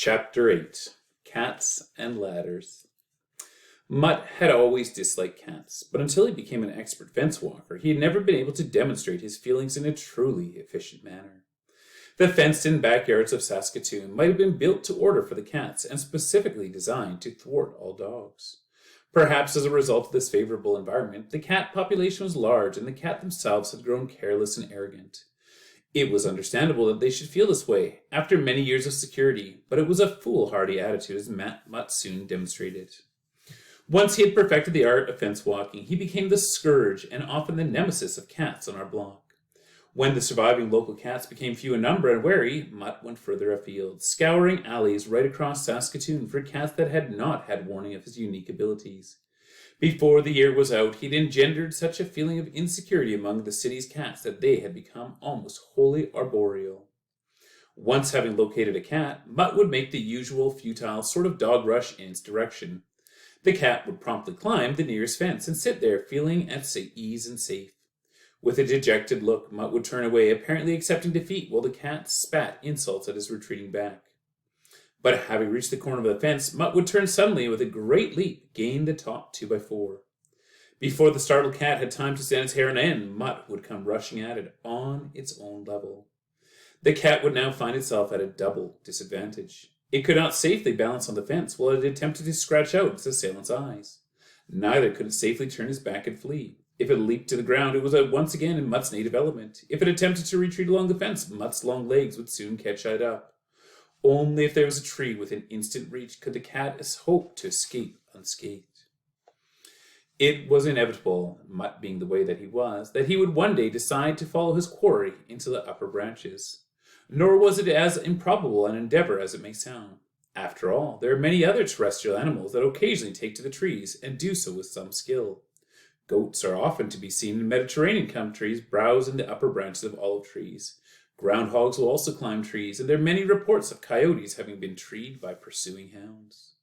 Chapter 8. Cats and Ladders. Mutt had always disliked cats, but until he became an expert fence walker, he had never been able to demonstrate his feelings in a truly efficient manner. The fenced-in backyards of Saskatoon might have been built to order for the cats and specifically designed to thwart all dogs. Perhaps as a result of this favorable environment, the cat population was large and the cat themselves had grown careless and arrogant. It was understandable that they should feel this way after many years of security, but it was a foolhardy attitude as Mutt soon demonstrated. Once he had perfected the art of fence walking, he became the scourge and often the nemesis of cats on our block. When the surviving local cats became few in number and wary, Mutt went further afield, scouring alleys right across Saskatoon for cats that had not had warning of his unique abilities. Before the year was out, he'd engendered such a feeling of insecurity among the city's cats that they had become almost wholly arboreal. Once having located a cat, Mutt would make the usual futile sort of dog rush in its direction. The cat would promptly climb the nearest fence and sit there feeling at ease and safe. With a dejected look, Mutt would turn away, apparently accepting defeat, while the cat spat insults at his retreating back. But having reached the corner of the fence, Mutt would turn suddenly and with a great leap gain the top 2x4. Before the startled cat had time to stand its hair on end, Mutt would come rushing at it on its own level. The cat would now find itself at a double disadvantage. It could not safely balance on the fence while it attempted to scratch out its assailant's eyes. Neither could it safely turn its back and flee. If it leaped to the ground, it was once again in Mutt's native element. If it attempted to retreat along the fence, Mutt's long legs would soon catch it up. Only if there was a tree within instant reach could the cat hope to escape unscathed. It was inevitable, Mutt being the way that he was, that he would one day decide to follow his quarry into the upper branches. Nor was it as improbable an endeavor as it may sound. After all, there are many other terrestrial animals that occasionally take to the trees, and do so with some skill. Goats are often to be seen in Mediterranean countries browsing the upper branches of olive trees. Groundhogs will also climb trees, and there are many reports of coyotes having been treed by pursuing hounds.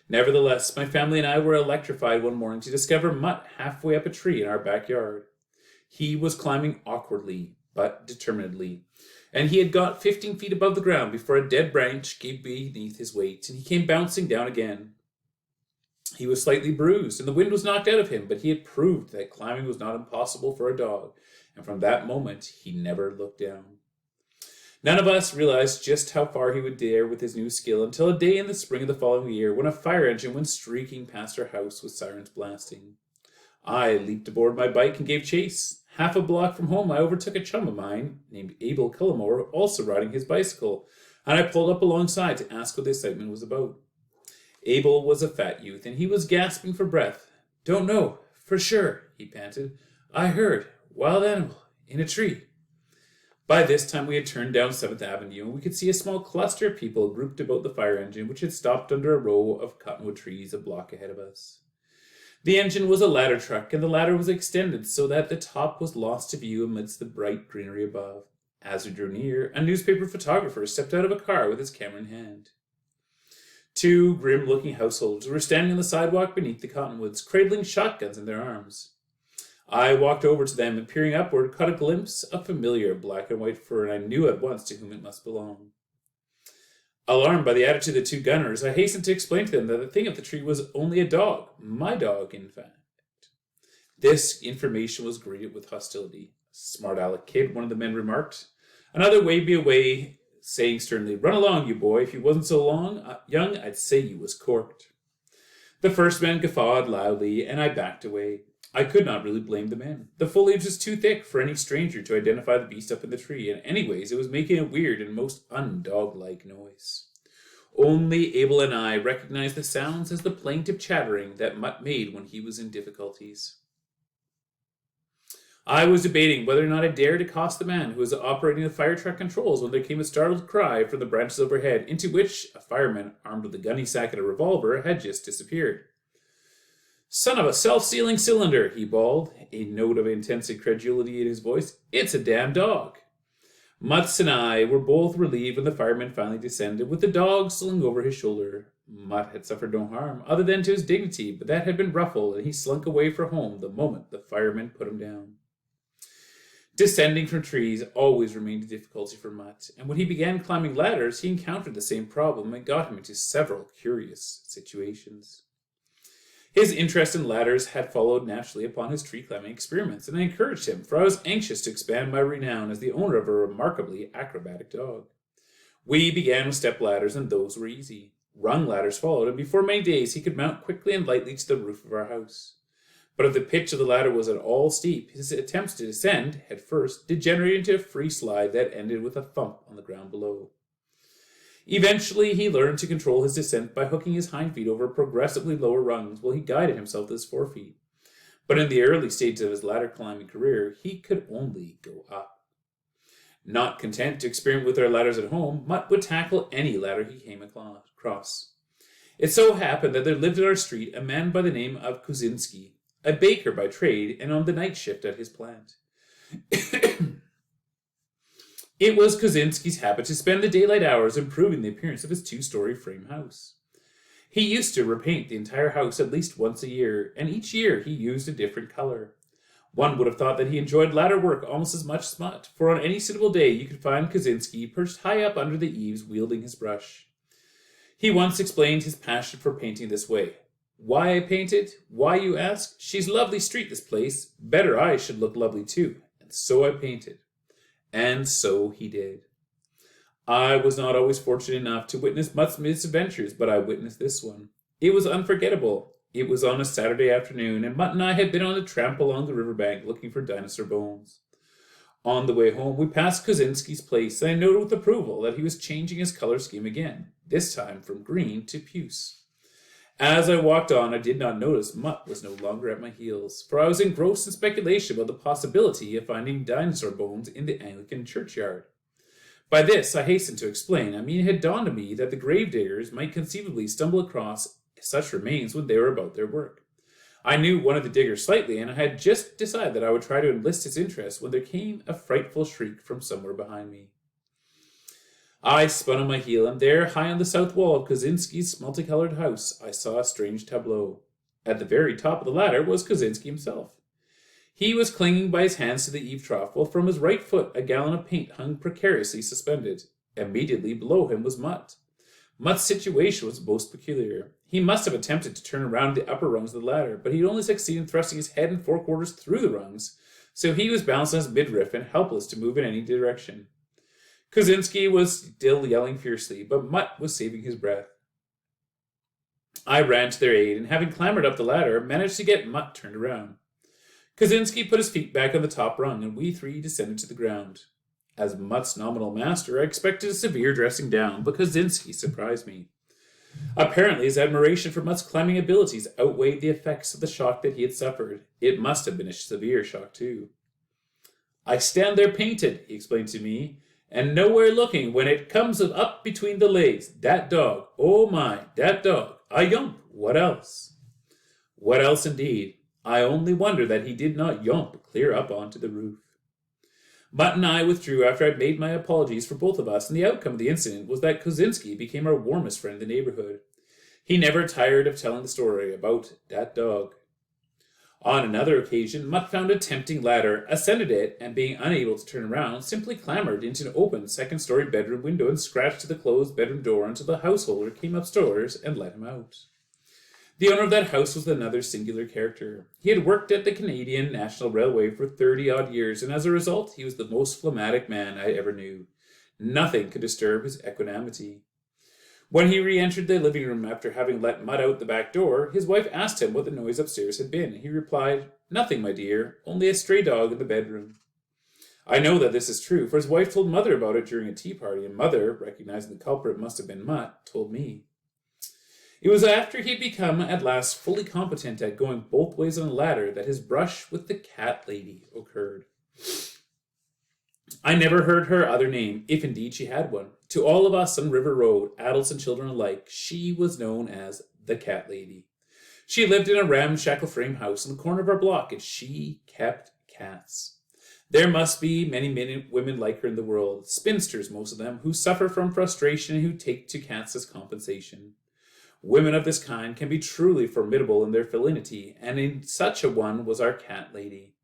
Nevertheless, my family and I were electrified one morning to discover Mutt halfway up a tree in our backyard. He was climbing awkwardly, but determinedly, and he had got 15 feet above the ground before a dead branch gave beneath his weight, and he came bouncing down again. He was slightly bruised, and the wind was knocked out of him, but he had proved that climbing was not impossible for a dog, and from that moment he never looked down. None of us realized just how far he would dare with his new skill until a day in the spring of the following year when a fire engine went streaking past our house with sirens blasting. I leaped aboard my bike and gave chase. Half a block from home I overtook a chum of mine named Abel Cullimore, also riding his bicycle, and I pulled up alongside to ask what the excitement was about. Abel was a fat youth, and he was gasping for breath. "Don't know, for sure," he panted. "I heard, wild animal, in a tree." By this time we had turned down 7th Avenue, and we could see a small cluster of people grouped about the fire engine, which had stopped under a row of cottonwood trees a block ahead of us. The engine was a ladder truck, and the ladder was extended so that the top was lost to view amidst the bright greenery above. As we drew near, a newspaper photographer stepped out of a car with his camera in hand. Two grim-looking households were standing on the sidewalk beneath the cottonwoods, cradling shotguns in their arms. I walked over to them and, peering upward, caught a glimpse of familiar black and white fur, and I knew at once to whom it must belong. Alarmed by the attitude of the two gunners, I hastened to explain to them that the thing up the tree was only a dog, my dog, in fact. This information was greeted with hostility. "Smart aleck kid," one of the men remarked. Another waved me away, saying sternly, "Run along, you boy. If you wasn't so young, I'd say you was corked." The first man guffawed loudly, and I backed away. I could not really blame the men. The foliage was too thick for any stranger to identify the beast up in the tree, and anyways, it was making a weird and most undog-like noise. Only Abel and I recognized the sounds as the plaintive chattering that Mutt made when he was in difficulties. I was debating whether or not I dared accost the man who was operating the fire truck controls when there came a startled cry from the branches overhead, into which a fireman, armed with a gunny sack and a revolver, had just disappeared. "Son of a self-sealing cylinder," he bawled, a note of intense incredulity in his voice. "It's a damn dog." Mutt and I were both relieved when the fireman finally descended, with the dog slung over his shoulder. Mutt had suffered no harm, other than to his dignity, but that had been ruffled, and he slunk away for home the moment the fireman put him down. Descending from trees always remained a difficulty for Mutt, and when he began climbing ladders, he encountered the same problem and got him into several curious situations. His interest in ladders had followed naturally upon his tree climbing experiments, and I encouraged him, for I was anxious to expand my renown as the owner of a remarkably acrobatic dog. We began with step ladders, and those were easy. Rung ladders followed, and before many days he could mount quickly and lightly to the roof of our house. But if the pitch of the ladder was at all steep, his attempts to descend, head first, degenerated into a free slide that ended with a thump on the ground below. Eventually, he learned to control his descent by hooking his hind feet over progressively lower rungs while he guided himself with his forefeet. But in the early stages of his ladder climbing career, he could only go up. Not content to experiment with our ladders at home, Mutt would tackle any ladder he came across. It so happened that there lived in our street a man by the name of Kuzinski, a baker by trade and on the night shift at his plant. It was Kuzinski's habit to spend the daylight hours improving the appearance of his two-story frame house. He used to repaint the entire house at least once a year, and each year he used a different color. One would have thought that he enjoyed ladder work almost as much as Mutt, for on any suitable day you could find Kuzinski perched high up under the eaves wielding his brush. He once explained his passion for painting this way. Why I painted? Why, you ask? She's lovely street, this place. Better I should look lovely too. And so I painted. And so he did. I was not always fortunate enough to witness Mutt's misadventures, but I witnessed this one. It was unforgettable. It was on a Saturday afternoon, and Mutt and I had been on a tramp along the riverbank looking for dinosaur bones. On the way home, we passed Kuzinski's place, and I noted with approval that he was changing his color scheme again, this time from green to puce. As I walked on, I did not notice Mutt was no longer at my heels, for I was engrossed in speculation about the possibility of finding dinosaur bones in the Anglican churchyard. By this, I hastened to explain, it had dawned on me that the gravediggers might conceivably stumble across such remains when they were about their work. I knew one of the diggers slightly, and I had just decided that I would try to enlist his interest when there came a frightful shriek from somewhere behind me. I spun on my heel, and there, high on the south wall of Kuzinski's multicolored house, I saw a strange tableau. At the very top of the ladder was Kuzinski himself. He was clinging by his hands to the eave trough, while from his right foot a gallon of paint hung precariously suspended. Immediately below him was Mutt. Mutt's situation was most peculiar. He must have attempted to turn around the upper rungs of the ladder, but he had only succeeded in thrusting his head and forequarters through the rungs, so he was balanced on his midriff and helpless to move in any direction. Kuzinski was still yelling fiercely, but Mutt was saving his breath. I ran to their aid, and having clambered up the ladder, managed to get Mutt turned around. Kuzinski put his feet back on the top rung, and we three descended to the ground. As Mutt's nominal master, I expected a severe dressing down, but Kuzinski surprised me. Apparently, his admiration for Mutt's climbing abilities outweighed the effects of the shock that he had suffered. It must have been a severe shock, too. I stand there painted, he explained to me, and nowhere looking when it comes up between the legs. Dat dog, oh my, dat dog, a yump, what else? What else indeed? I only wonder that he did not yump clear up onto the roof. Mutt and I withdrew after I'd made my apologies for both of us, and the outcome of the incident was that Kuzinski became our warmest friend in the neighborhood. He never tired of telling the story about that dog. On another occasion, Mutt found a tempting ladder, ascended it, and being unable to turn around, simply clambered into an open second-story bedroom window and scratched to the closed bedroom door until the householder came upstairs and let him out. The owner of that house was another singular character. He had worked at the Canadian National Railway for 30-odd years, and as a result, he was the most phlegmatic man I ever knew. Nothing could disturb his equanimity. When he re-entered the living room after having let Mutt out the back door, his wife asked him what the noise upstairs had been. He replied, "Nothing, my dear, only a stray dog in the bedroom." I know that this is true, for his wife told Mother about it during a tea party, and Mother, recognizing the culprit must have been Mutt, told me. It was after he had become at last fully competent at going both ways on a ladder that his brush with the cat lady occurred. I never heard her other name, if indeed she had one. To all of us on River Road, adults and children alike, she was known as the cat lady. She lived in a ramshackle frame house in the corner of our block, and she kept cats. There must be many women like her in the world, spinsters most of them, who suffer from frustration and who take to cats as compensation. Women of this kind can be truly formidable in their felinity, and in such a one was our cat lady.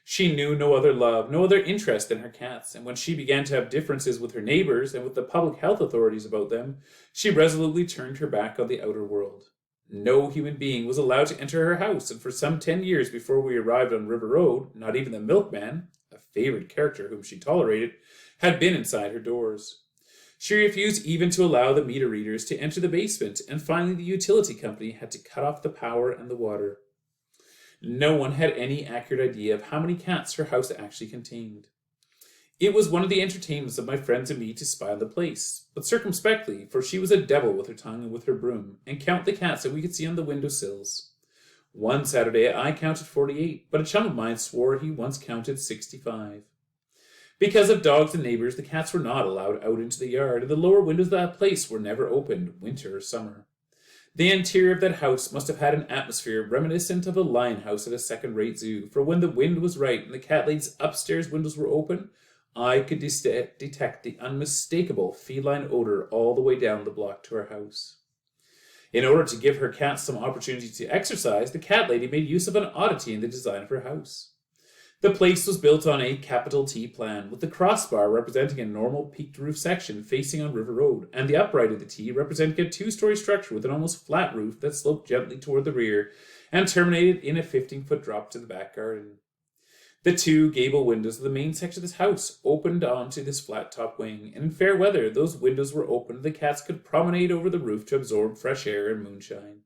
She knew no other love, no other interest than her cats, and when she began to have differences with her neighbors and with the public health authorities about them, she resolutely turned her back on the outer world. No human being was allowed to enter her house, and for some 10 years before we arrived on River Road, not even the milkman, a favorite character whom she tolerated, had been inside her doors. She refused even to allow the meter readers to enter the basement, and finally the utility company had to cut off the power and the water. No one had any accurate idea of how many cats her house actually contained. It was one of the entertainments of my friends and me to spy on the place, but circumspectly, for she was a devil with her tongue and with her broom, and count the cats that we could see on the window sills. One Saturday I counted 48, but a chum of mine swore he once counted 65. Because of dogs and neighbors, the cats were not allowed out into the yard, and the lower windows of that place were never opened, winter or summer. The interior of that house must have had an atmosphere reminiscent of a lion house at a second-rate zoo, for when the wind was right and the cat lady's upstairs windows were open, I could detect the unmistakable feline odor all the way down the block to her house. In order to give her cats some opportunity to exercise, the cat lady made use of an oddity in the design of her house. The place was built on a capital T plan, with the crossbar representing a normal peaked roof section facing on River Road, and the upright of the T representing a two-story structure with an almost flat roof that sloped gently toward the rear and terminated in a 15-foot drop to the back garden. The two gable windows of the main section of this house opened onto this flat-top wing, and in fair weather, those windows were open and the cats could promenade over the roof to absorb fresh air and moonshine.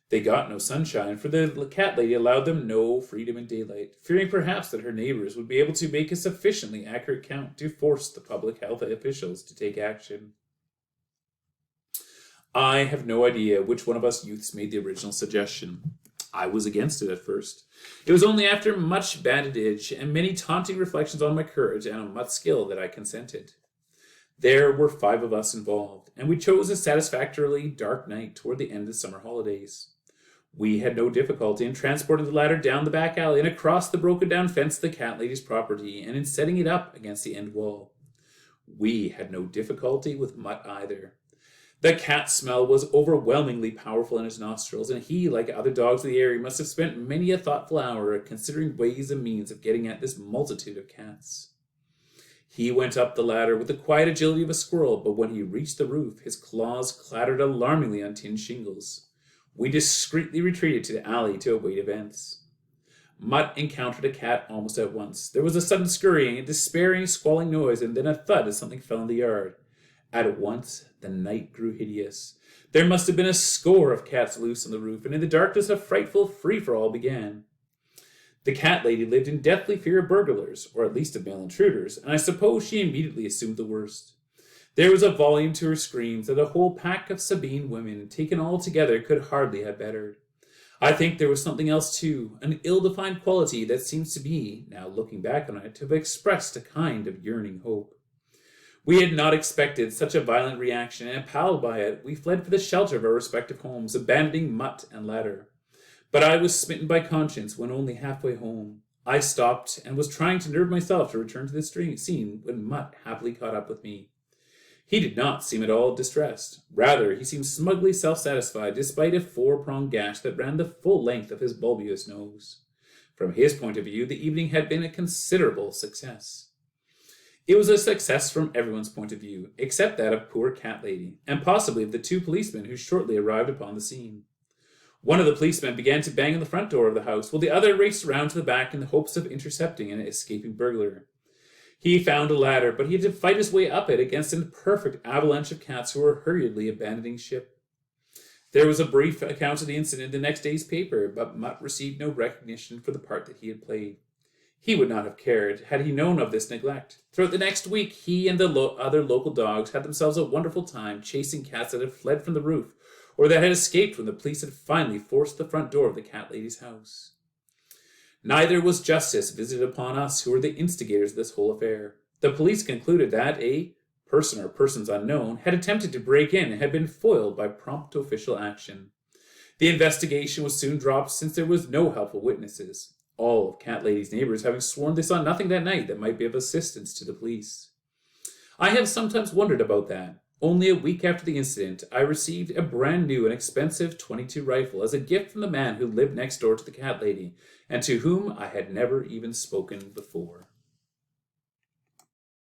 They got no sunshine, for the cat lady allowed them no freedom in daylight, fearing perhaps that her neighbors would be able to make a sufficiently accurate count to force the public health officials to take action. I have no idea which one of us youths made the original suggestion. I was against it at first. It was only after much badinage and many taunting reflections on my courage and on Mutt's skill that I consented. There were 5 of us involved, and we chose a satisfactorily dark night toward the end of the summer holidays. We had no difficulty in transporting the ladder down the back alley and across the broken-down fence of the cat lady's property, and in setting it up against the end wall. We had no difficulty with Mutt either. The cat smell was overwhelmingly powerful in his nostrils, and he, like other dogs of the area, must have spent many a thoughtful hour considering ways and means of getting at this multitude of cats. He went up the ladder with the quiet agility of a squirrel, but when he reached the roof, his claws clattered alarmingly on tin shingles. We discreetly retreated to the alley to await events. Mutt encountered a cat almost at once. There was a sudden scurrying, a despairing, squalling noise, and then a thud as something fell in the yard. At once, the night grew hideous. There must have been a score of cats loose on the roof, and in the darkness a frightful free-for-all began. The cat lady lived in deathly fear of burglars, or at least of male intruders, and I suppose she immediately assumed the worst. There was a volume to her screams that a whole pack of Sabine women, taken all together, could hardly have bettered. I think there was something else too, an ill-defined quality that seems to me, now looking back on it, to have expressed a kind of yearning hope. We had not expected such a violent reaction, and appalled by it, we fled for the shelter of our respective homes, abandoning Mutt and ladder. But I was smitten by conscience when only halfway home. I stopped and was trying to nerve myself to return to this scene when Mutt happily caught up with me. He did not seem at all distressed. Rather, he seemed smugly self-satisfied, despite a 4-pronged gash that ran the full length of his bulbous nose. From his point of view, the evening had been a considerable success. It was a success from everyone's point of view, except that of poor cat lady, and possibly of the 2 policemen who shortly arrived upon the scene. One of the policemen began to bang on the front door of the house, while the other raced around to the back in the hopes of intercepting an escaping burglar. He found a ladder, but he had to fight his way up it against a perfect avalanche of cats who were hurriedly abandoning ship. There was a brief account of the incident in the next day's paper, but Mutt received no recognition for the part that he had played. He would not have cared had he known of this neglect. Throughout the next week, he and the other local dogs had themselves a wonderful time chasing cats that had fled from the roof, or that had escaped when the police had finally forced the front door of the cat lady's house. Neither was justice visited upon us who were the instigators of this whole affair. The police concluded that a person or persons unknown had attempted to break in and had been foiled by prompt official action. The investigation was soon dropped since there was no helpful witnesses, all of Cat Lady's neighbors having sworn they saw nothing that night that might be of assistance to the police. I have sometimes wondered about that. Only a week after the incident, I received a brand new and expensive .22 rifle as a gift from the man who lived next door to the cat lady, and to whom I had never even spoken before.